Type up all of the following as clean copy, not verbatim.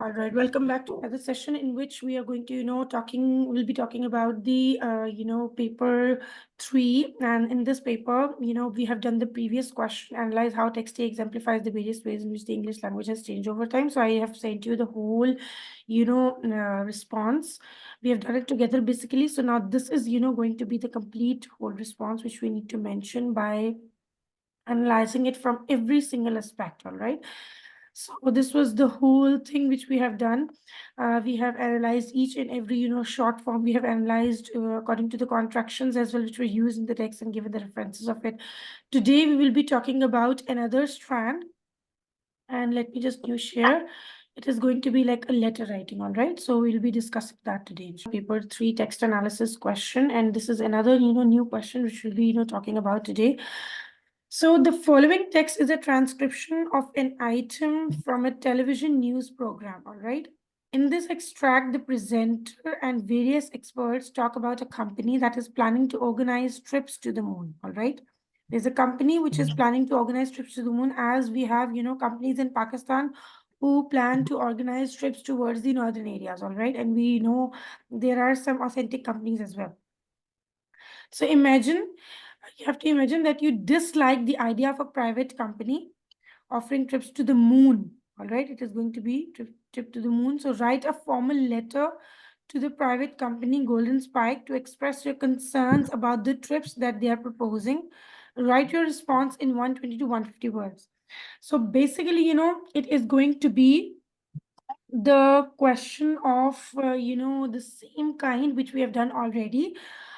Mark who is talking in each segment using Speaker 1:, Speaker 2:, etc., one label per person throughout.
Speaker 1: All right, welcome back to another session in which we are going to, we'll be talking about the, paper 3. And in this paper, we have done the previous question, analyze how text exemplifies the various ways in which the English language has changed over time. So I have sent you the whole, response. We have done it together basically. So now this is, going to be the complete whole response, which we need to mention by analyzing it from every single aspect, all right? So this was the whole thing which we have done. We have analyzed each and every, short form. We have analyzed according to the contractions as well, which were used in the text and given the references of it. Today, we will be talking about another strand. And let me just share. It is going to be like a letter writing, all right? So we'll be discussing that today. Paper 3 text analysis question. And this is another, new question which we'll be, talking about today. So the following text is a transcription of an item from a television news program, all right? In this extract, the presenter and various experts talk about a company that is planning to organize trips to the moon, all right? There's a company which is planning to organize trips to the moon, as we have, companies in Pakistan who plan to organize trips towards the northern areas, all right? And we know there are some authentic companies as well. So you have to imagine that you dislike the idea of a private company offering trips to the moon. All right, it is going to be trip to the moon. So write a formal letter to the private company Golden Spike to express your concerns about the trips that they are proposing. Write your response in 120 to 150 words. So basically, it is going to be the question of, the same kind which we have done already.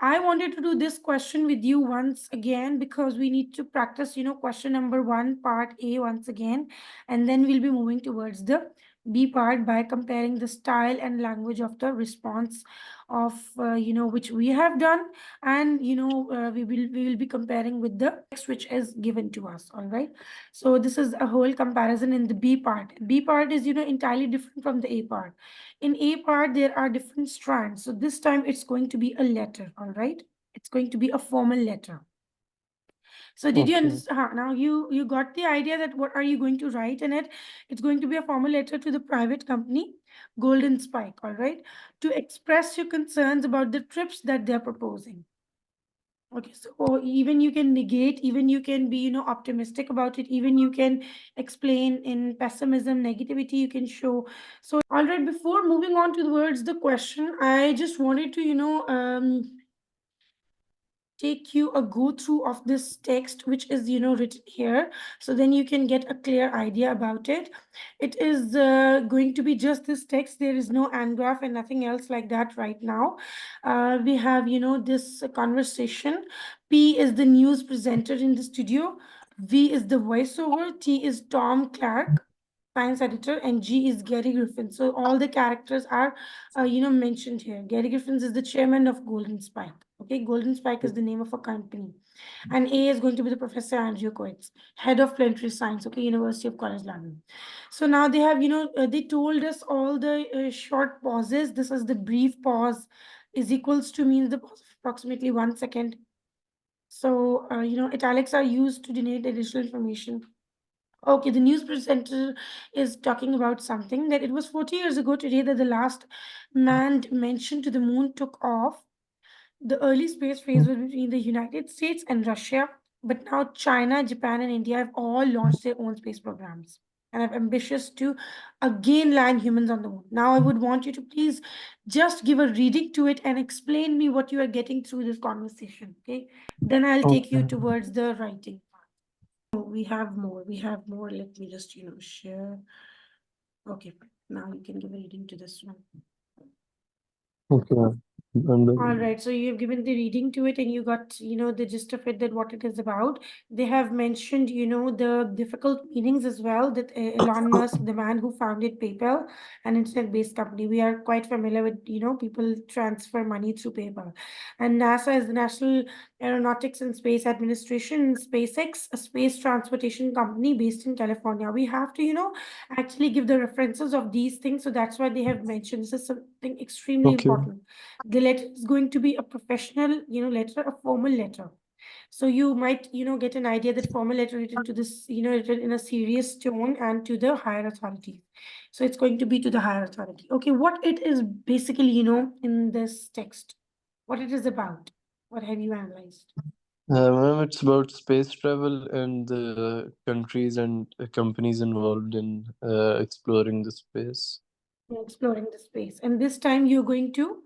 Speaker 1: I wanted to do this question with you once again because we need to practice, question number 1, part A once again, and then we'll be moving towards the B part by comparing the style and language of the response of, which we have done, and, we will be comparing with the text which is given to us, all right? So this is a whole comparison in the B part. B part is, entirely different from the A part. In A part, there are different strands. So this time it's going to be a letter, all right? It's going to be a formal letter. So did you understand? Now you got the idea that what are you going to write in it? It's going to be a formal letter to the private company, Golden Spike, all right? To express your concerns about the trips that they're proposing. Okay, so even you can negate, even you can be, optimistic about it, even you can explain in pessimism, negativity, you can show. So, all right, before moving on towards the question, I just wanted to, take you a go through of this text which is written here, so then you can get a clear idea about it. It is going to be just this text. There is no and graph and nothing else like that right now. We have this conversation. P is the news presenter in the studio, V is the voiceover, T is Tom Clark, science editor, and G is Gary Griffin. So all the characters are mentioned here. Gary Griffin is the chairman of Golden Spike. Okay, Golden Spike is the name of a company. And A is going to be the Professor Andrew Coates, head of planetary science, okay, University of College London. So now they have, they told us all the short pauses. This is the brief pause is equals to means the pause of approximately 1 second. So, italics are used to denote additional information. Okay, the news presenter is talking about something that it was 40 years ago today that the last manned mission to the moon took off. The early space phase was between the United States and Russia, but now China, Japan, and India have all launched their own space programs and are ambitious to again land humans on the moon. Now, I would want you to please just give a reading to it and explain me what you are getting through this conversation, okay? Then I'll take you towards the writing. We have more. Let me just, share. Okay, now you can give a reading to this one.
Speaker 2: Okay.
Speaker 1: All right, so you've given the reading to it and you got, the gist of it, that what it is about. They have mentioned, the difficult meanings as well, that Elon Musk, the man who founded PayPal, an internet-based company, we are quite familiar with, people transfer money through PayPal. And NASA is the National Aeronautics and Space Administration, SpaceX, a space transportation company based in California. We have to, actually give the references of these things. So that's why they have mentioned this is something extremely important. The letter is going to be a professional, letter, a formal letter. So you might, get an idea that formal letter written to this, written in a serious tone and to the higher authority. So it's going to be to the higher authority. Okay, what it is basically, in this text, what it is about, what have you analyzed?
Speaker 2: Ma'am, it's about space travel and the countries and companies involved in exploring the space.
Speaker 1: Exploring the space. And this time you're going to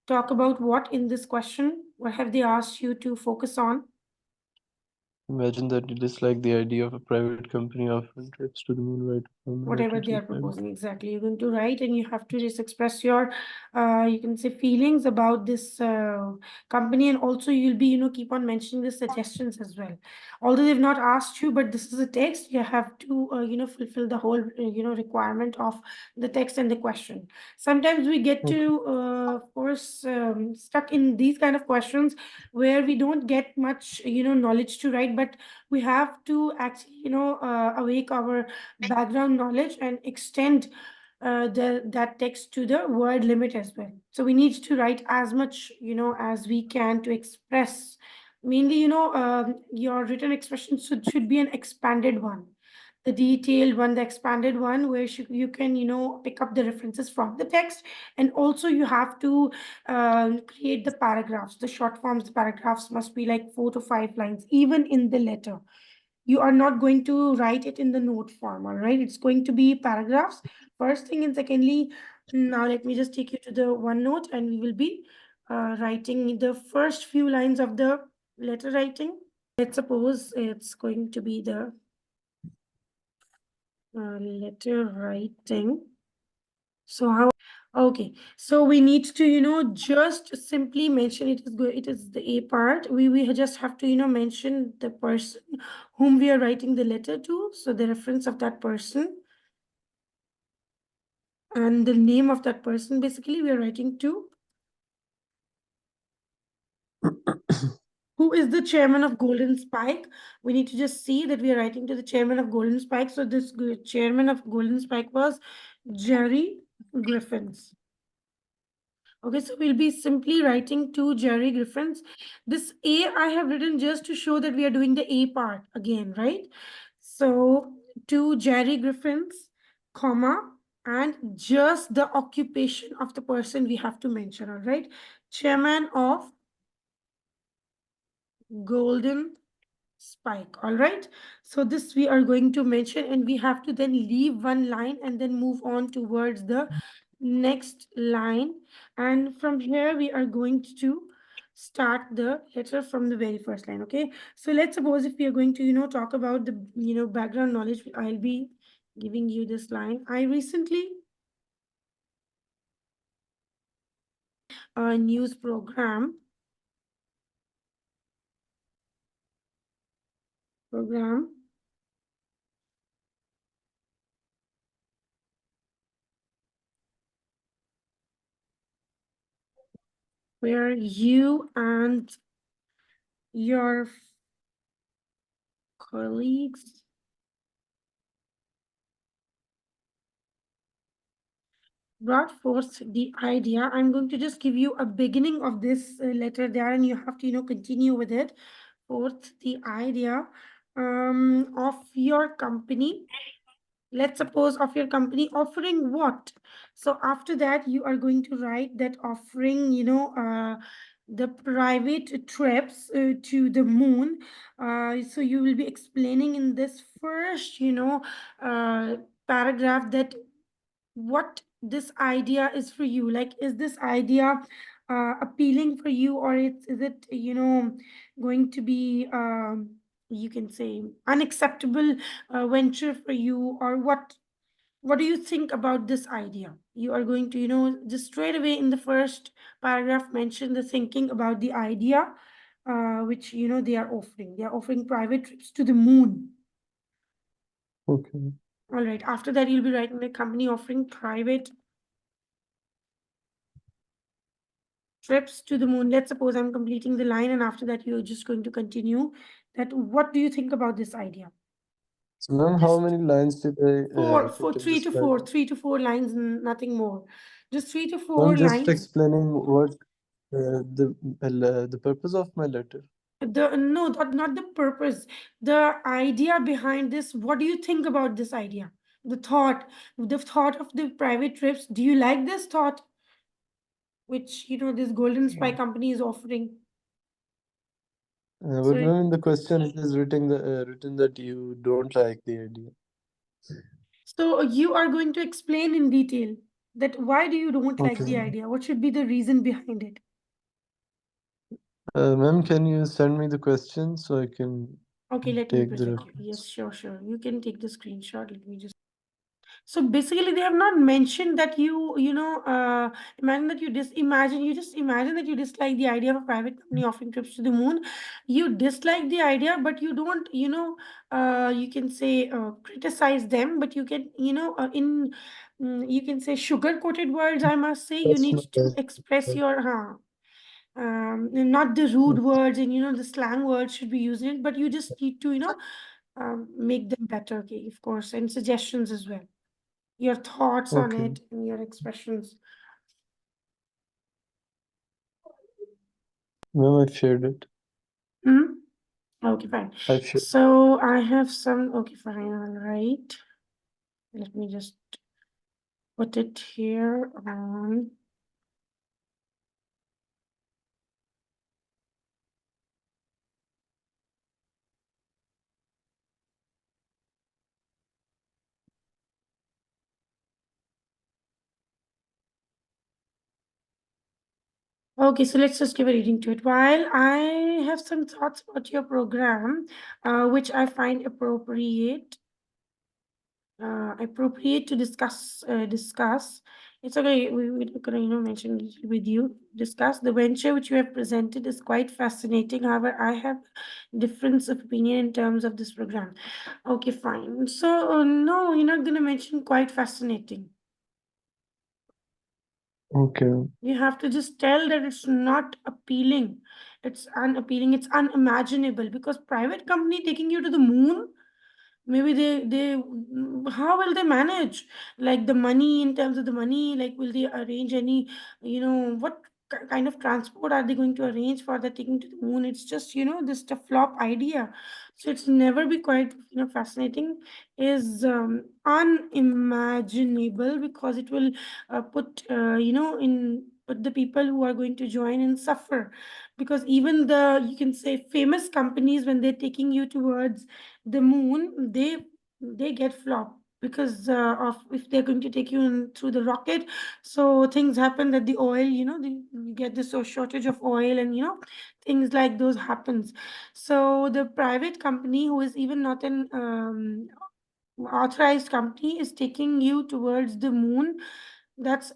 Speaker 1: talk about what in this question? What have they asked you to focus on?
Speaker 2: Imagine that you dislike the idea of a private company offering trips to the moon right from a
Speaker 1: Whatever
Speaker 2: letter
Speaker 1: they
Speaker 2: to
Speaker 1: are
Speaker 2: the prime.
Speaker 1: proposing, exactly, you're going to write, and you have to just express your you can say feelings about this company, and also you'll be, keep on mentioning the suggestions as well. Although they've not asked you, but this is a text, you have to fulfill the whole requirement of the text and the question. Sometimes we get
Speaker 2: Okay.
Speaker 1: to of course stuck in these kind of questions where we don't get much knowledge to write, but we have to actually awake our background knowledge and extend that text to the word limit as well. So we need to write as much as we can to express. Mainly, your written expression should be an expanded one, the detailed one, the expanded one, where you can pick up the references from the text. And also you have to create the paragraphs, the short forms. The paragraphs must be like 4 to 5 lines, even in the letter. You are not going to write it in the note form, all right? It's going to be paragraphs, first thing. And secondly, now let me just take you to the OneNote, and we will be writing the first few lines of the letter writing. Let's suppose it's going to be the letter writing. So how? Okay, so we need to just simply mention it is good. It is the A part. We just have to mention the person whom we are writing the letter to. So the reference of that person and the name of that person. Basically, we are writing to who is the chairman of Golden Spike. We need to just see that we are writing to the chairman of Golden Spike. So this chairman of Golden Spike was Jerry Griffins. Okay, so we'll be simply writing to Jerry Griffins. This A I have written just to show that we are doing the A part again, right? So to Jerry Griffins, comma, and just the occupation of the person we have to mention, all right? Chairman of Golden Spike, all right? So this we are going to mention, and we have to then leave one line and then move on towards the next line. And from here we are going to start the letter from the very first line. Okay, so let's suppose if we are going to talk about the background knowledge, I'll be giving you this line. I recently a news program where you and your colleagues brought forth the idea. I'm going to just give you a beginning of this letter there, and you have to continue with it. Forth the idea of your company. Let's suppose of your company offering what? So after that, you are going to write that offering, the private trips to the moon. So you will be explaining in this first, paragraph that what this idea is for you. Like, is this idea appealing for you, or is it going to be you can say unacceptable venture for you, or what do you think about this idea? You are going to just straight away in the first paragraph mention the thinking about the idea which they are offering private trips to the moon.
Speaker 2: Okay.
Speaker 1: All right, after that you'll be writing the company offering private trips to the moon. Let's suppose I'm completing the line, and after that you're just going to continue that what do you think about this idea?
Speaker 2: So, ma'am, how
Speaker 1: Just
Speaker 2: many lines did I
Speaker 1: for
Speaker 2: fit in
Speaker 1: three
Speaker 2: this
Speaker 1: to four
Speaker 2: paragraph?
Speaker 1: 3 to 4 lines, nothing more. Just three to
Speaker 2: I'm
Speaker 1: four
Speaker 2: just
Speaker 1: lines
Speaker 2: explaining what the purpose of my letter.
Speaker 1: The no, not the purpose, the idea behind this. What do you think about this idea? The thought of the private trips. Do you like this thought, which this Golden Spy company is offering?
Speaker 2: But
Speaker 1: So,
Speaker 2: ma'am, in the question it is written that you don't like the idea.
Speaker 1: so you are going to explain in detail that why do you don't like the
Speaker 2: Okay.
Speaker 1: idea? What should be the reason behind it?
Speaker 2: Ma'am, can you send me the question so I can
Speaker 1: Okay, let me
Speaker 2: take the
Speaker 1: present you.
Speaker 2: reference?
Speaker 1: Yes, sure. You can take the screenshot. Let me just. So basically, they have not mentioned that imagine that you just imagine that you dislike the idea of a private company offering trips to the moon. You dislike the idea, but you don't, you can say criticize them, but you can, you can say sugar coated words. I must say, you
Speaker 2: That's
Speaker 1: need
Speaker 2: my
Speaker 1: to express your, not the rude words and the slang words should be used in it, but you just need to, make them better. Okay, of course, and suggestions as well, your thoughts on
Speaker 2: Okay.
Speaker 1: it and your expressions.
Speaker 2: Ma'am, I've shared it.
Speaker 1: Hmm? Okay, fine.
Speaker 2: I've shared.
Speaker 1: So I have some, okay, fine, all right. Let me just put it here on. Okay, so let's just give a reading to it. While I have some thoughts about your program, which I find appropriate to discuss. It's okay. We're gonna mention it with you. Discuss the venture which you have presented is quite fascinating. However, I have difference of opinion in terms of this program. Okay, fine. So no, you're not gonna mention quite fascinating.
Speaker 2: Okay.
Speaker 1: You have to just tell that it's not appealing. It's unappealing. It's unimaginable because private company taking you to the moon, maybe how will they manage, like the money, in terms of the money, like will they arrange any, what kind of transport are they going to arrange for the taking to the moon? It's just just a flop idea. So it's never be quite fascinating, is unimaginable, because it will put in put the people who are going to join and suffer, because even the, you can say, famous companies, when they're taking you towards the moon, they get flop because of, if they're going to take you in through the rocket, so things happen that the oil, you get this shortage of oil, and things like those happens. So the private company, who is even not an authorized company, is taking you towards the moon. That's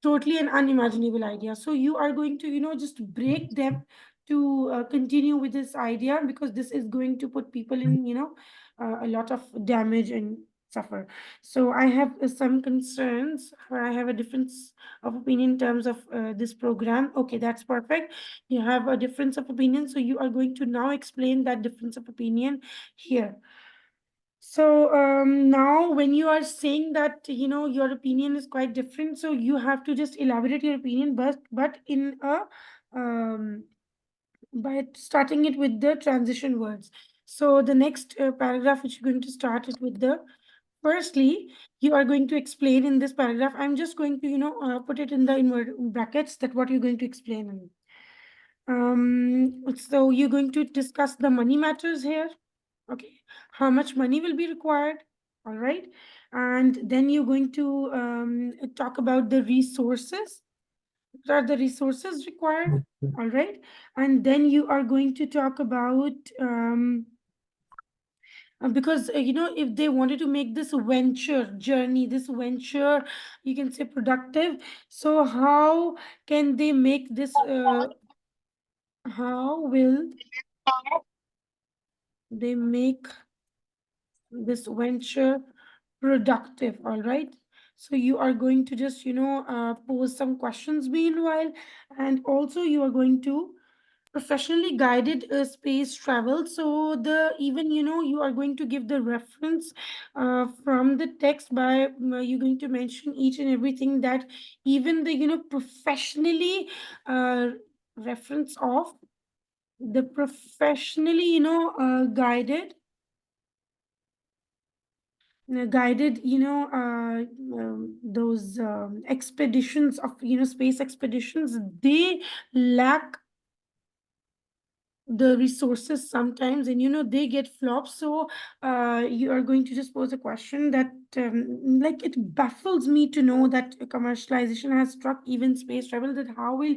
Speaker 1: totally an unimaginable idea. So you are going to just break them to continue with this idea, because this is going to put people in a lot of damage and suffer. So I have some concerns, or I have a difference of opinion in terms of this program. Okay, that's perfect. You have a difference of opinion, so you are going to now explain that difference of opinion here. So now when you are saying that your opinion is quite different, so you have to just elaborate your opinion, but in a by starting it with the transition words. So the next paragraph, which you're going to start it with the, firstly, you are going to explain in this paragraph. I'm just going to put it in the inward brackets, that what you're going to explain. So you're going to discuss the money matters here. Okay, how much money will be required? All right, and then you're going to talk about the resources. What are the resources required? All right, and then you are going to talk about because if they wanted to make this venture journey, this venture, you can say, productive, so how can they make this how will they make this venture productive? All right, so you are going to just pose some questions meanwhile, and also you are going to professionally guided space travel. So the, even you are going to give the reference from the text, by you're going to mention each and everything, that even the professionally uh, reference of the professionally, guided, those expeditions of, space expeditions, they lack the resources sometimes, and they get flopped. So you are going to just pose a question that like, it baffles me to know that commercialization has struck even space travel, that how will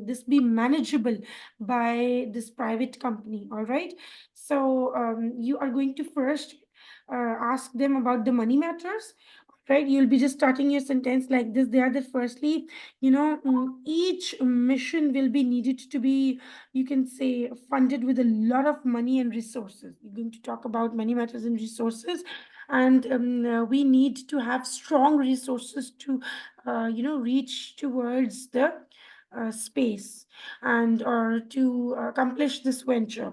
Speaker 1: this be manageable by this private company. All right, so you are going to first ask them about the money matters. Right, you'll be just starting your sentence like this. They are that firstly, each mission will be needed to be, you can say, funded with a lot of money and resources. You're going to talk about money matters and resources, and we need to have strong resources to reach towards the space, and or to accomplish this venture.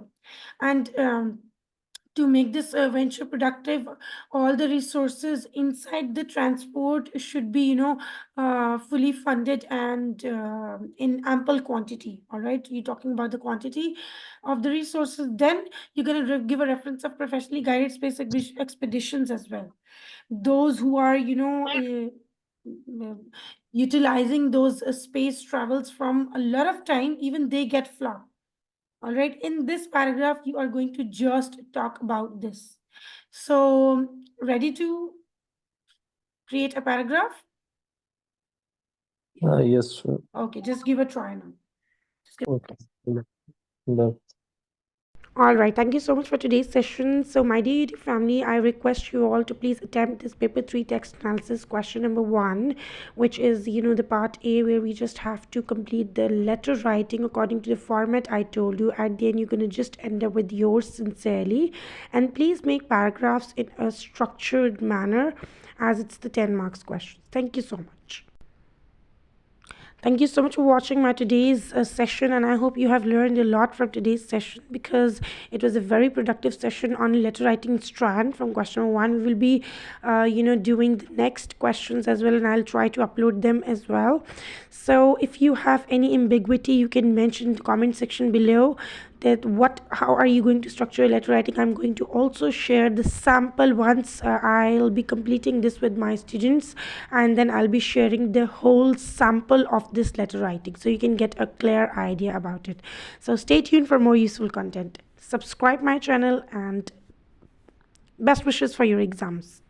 Speaker 1: And to make this venture productive, all the resources inside the transport should be, fully funded and in ample quantity. All right, you're talking about the quantity of the resources. Then you're going to give a reference of professionally guided space expeditions as well. Those who are, utilizing those space travels from a lot of time, even they get flopped. All right, in this paragraph, you are going to just talk about this. So, ready to create a paragraph?
Speaker 2: Yes, sir.
Speaker 1: Okay, just give a try now.
Speaker 2: Okay. Love.
Speaker 1: All right, thank you so much for today's session. So, my dear YouTube family, I request you all to please attempt this paper 3 text analysis question number 1, which is, the part A, where we just have to complete the letter writing according to the format I told you. At the end, you're going to just end up with yours sincerely. And please make paragraphs in a structured manner, as it's the 10 marks question. Thank you so much. Thank you so much for watching my today's session, and I hope you have learned a lot from today's session, because it was a very productive session on letter writing strand from question number 1. We will be, doing the next questions as well, and I'll try to upload them as well. So if you have any ambiguity, you can mention in the comment section below that how are you going to structure your letter writing. I'm going to also share the sample once I'll be completing this with my students, and then I'll be sharing the whole sample of this letter writing, so you can get a clear idea about it. So stay tuned for more useful content. Subscribe my channel, and best wishes for your exams.